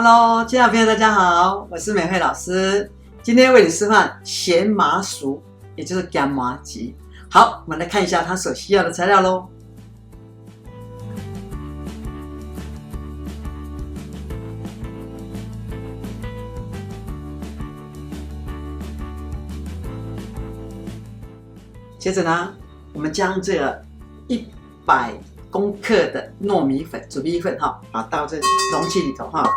Hello，亲爱的朋友，大家好，我是美惠老师。今天为你示范咸麻薯，也就是咸麻糬。好，我们来看一下它所需要的材料咯。接着呢，我们将这个100公克的糯米粉、煮米粉把倒这容器里头好。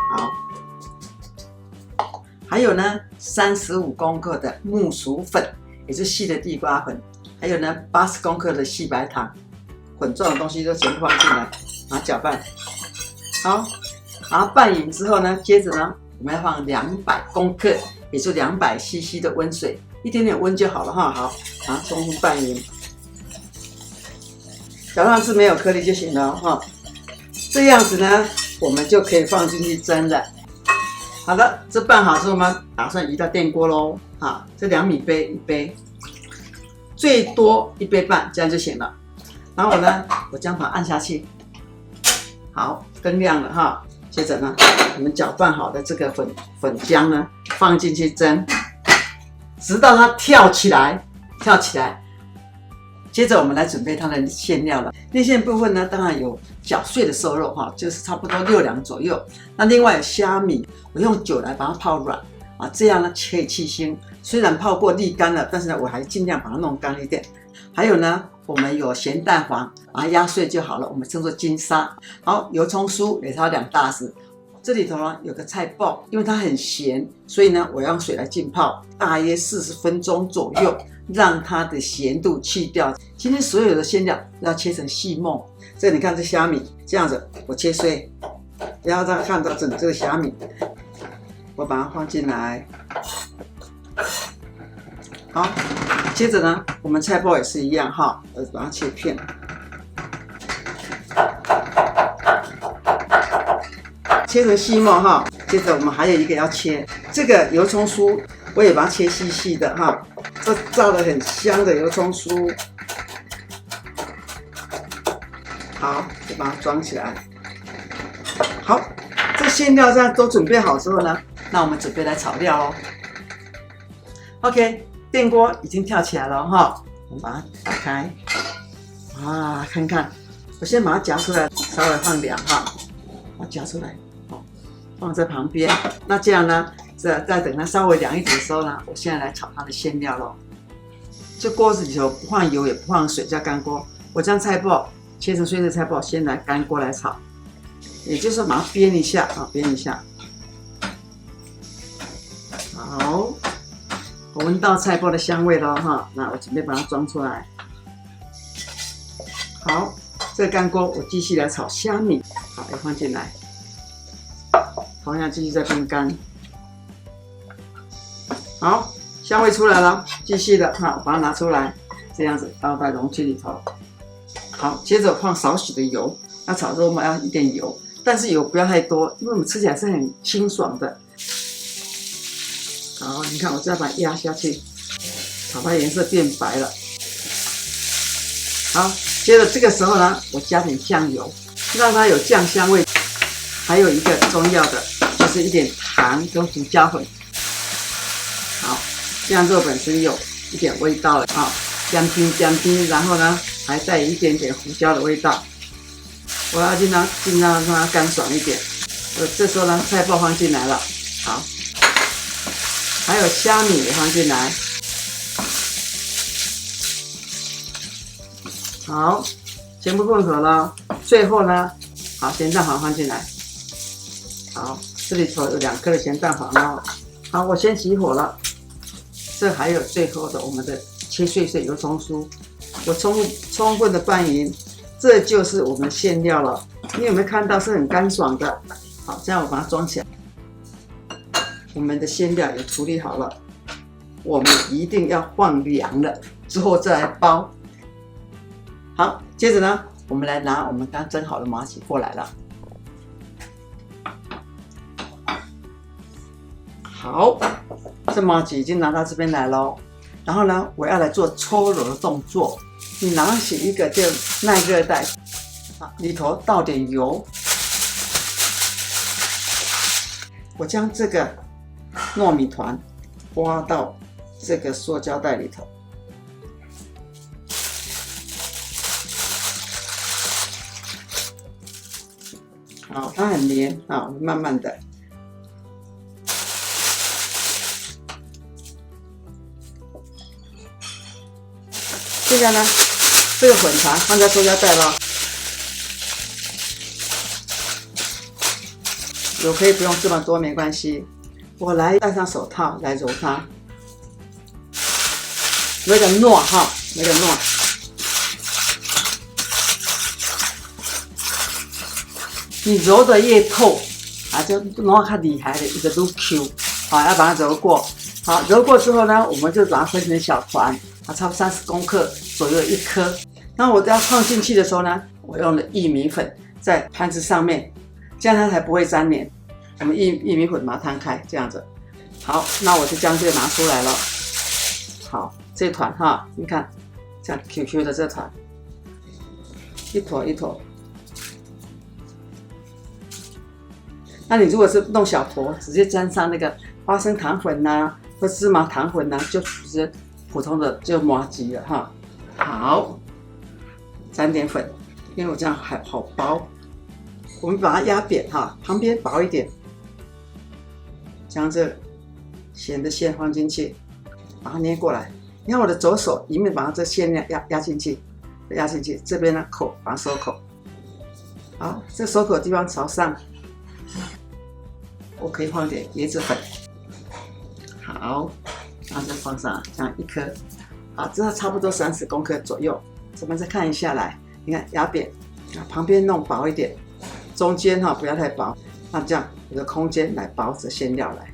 还有呢，35公克的木薯粉，也是细的地瓜粉。还有呢，80公克的细白糖，粉状的东西都全部放进来，把它搅拌。好，然后拌匀之后呢，接着呢，我们要放200公克，也就200 CC 的温水，一点点温就好了哈。好，然后充分拌匀。搅拌至没有颗粒就行了哈，这样子呢，我们就可以放进去蒸了。好的，这拌好之后，我们打算移到电锅喽。好，这2米杯1杯，最多1杯半，这样就行了。然后呢，我将它按下去，好，灯亮了哈。接着呢，我们搅拌好的这个粉浆呢，放进去蒸，直到它跳起来。接着我们来准备它的馅料了。内馅部分呢，当然有搅碎的瘦肉就是差不多6两左右。那另外有虾米，我用酒来把它泡软这样呢可以去腥。虽然泡过沥干了，但是呢我还尽量把它弄干一点。还有呢，我们有咸蛋黄，把它压碎就好了，我们称作金沙。好，油葱酥也是要2大匙。这里头呢有个菜脯，因为它很咸，所以呢我用水来浸泡，大约40分钟左右，让它的咸度去掉。今天所有的馅料要切成细末。这你看这虾米这样子，我切碎，不要让它看到整个虾米。我把它放进来。好，接着呢，我们菜脯也是一样我把它切片。切成细末接着我们还有一个要切这个油葱酥，我也把它切细细的这炸得很香的油葱酥。好，就把它装起来。好，这馅料这样都准备好之后呢，那我们准备来炒料咯。OK， 电锅已经跳起来了我们把它打开。哇，看看，我先把它夹出来，稍微放凉把它夹出来。放在旁边，那这样呢，再等它稍微凉一点的时候呢，我现在来炒它的馅料咯。这锅子里头不放油也不放水，叫干锅。我将菜脯切成碎的菜脯，先来干锅来炒，也就是把它煸一下煸一下。好，我闻到菜脯的香味了那我准备把它装出来。好，这个干锅我继续来炒虾米，好，也放进来。同样继续再煸干。好，香味出来了，继续的把它拿出来，这样子倒在容器里头。好，接着放少许的油，要炒肉嘛要一点油，但是油不要太多，因为我们吃起来是很清爽的。好，你看我再把它压下去，炒到颜色变白了。好，接着这个时候呢，我加点酱油，让它有酱香味。还有一个重要的就是一点糖跟胡椒粉。好，这样肉本身有一点味道了香拼，然后呢还带一点点胡椒的味道。我要尽量让它干爽一点。这时候呢，菜脯放进来了。好，还有虾米也放进来。好，全部混合了。最后呢，好，咸蛋黄放进来。好，这里头有2颗的咸蛋黄好，我先熄火了。这还有最后的我们的切碎油葱酥，我充分的拌匀，这就是我们的馅料了。你有没有看到是很干爽的？好，这样我把它装起来。我们的馅料也处理好了，我们一定要放凉了之后再来包。好，接着呢，我们来拿我们刚蒸好的麻糬过来了。好，这麻糬已经拿到这边来咯。然后呢，我要来做搓揉的动作。你拿起一个耐热袋，里头倒点油，我将这个糯米团挖到这个塑胶袋里头。好，它很黏啊，慢慢的。现在呢，这个粉团放在塑胶袋了，有可以不用这么多没关系。我来戴上手套来揉它，有点糯哈，有点糯。你揉的越透啊，就弄它厉害的一个都 Q， 好，要把它揉过。好，揉过之后呢，我们就把它分成小团，啊，差不多30公克左右1颗。那我要放进去的时候呢，我用了薏米粉在盘子上面，这样它才不会粘黏。我们薏米粉把它摊开，这样子。好，那我就将这个拿出来了。好，这团哈，你看，这样 QQ 的这团，一坨一坨。那你如果是弄小坨，直接沾上那个花生糖粉呐、或芝麻糖粉呐、就直接普通的就麻糬了哈。好，沾点粉，因为我这样还好薄，我们把它压扁哈，旁边薄一点，将这咸的馅放进去，把它捏过来。你看我的左手一面把它这馅料压进去，压进去，这边呢口把它收口。好，这收口的地方朝上。我可以放点椰子粉，好，然后再放上这样1颗，好，这差不多30公克左右。我们再看一下来，你看压扁，旁边弄薄一点，中间哈不要太薄，那这样有个空间来包着馅料来，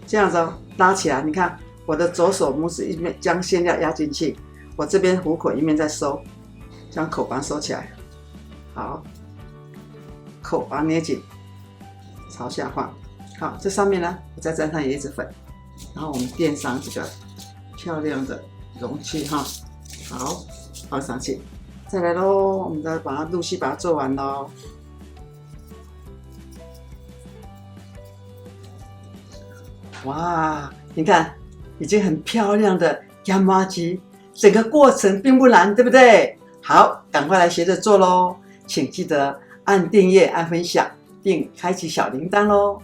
这样子哦，拉起来，你看我的左手拇指一面将馅料压进去，我这边虎口一面再收，将口把它收起来，好，口把它捏紧。朝下放，好，这上面呢，我再沾上椰子粉，然后我们垫上这个漂亮的容器哈，好，放上去，再来喽，我们再把它陆续把它做完喽。哇，你看，已经很漂亮的洋麻糬，整个过程并不难，对不对？好，赶快来学着做喽，请记得按订阅、按分享。并开启小铃铛喽！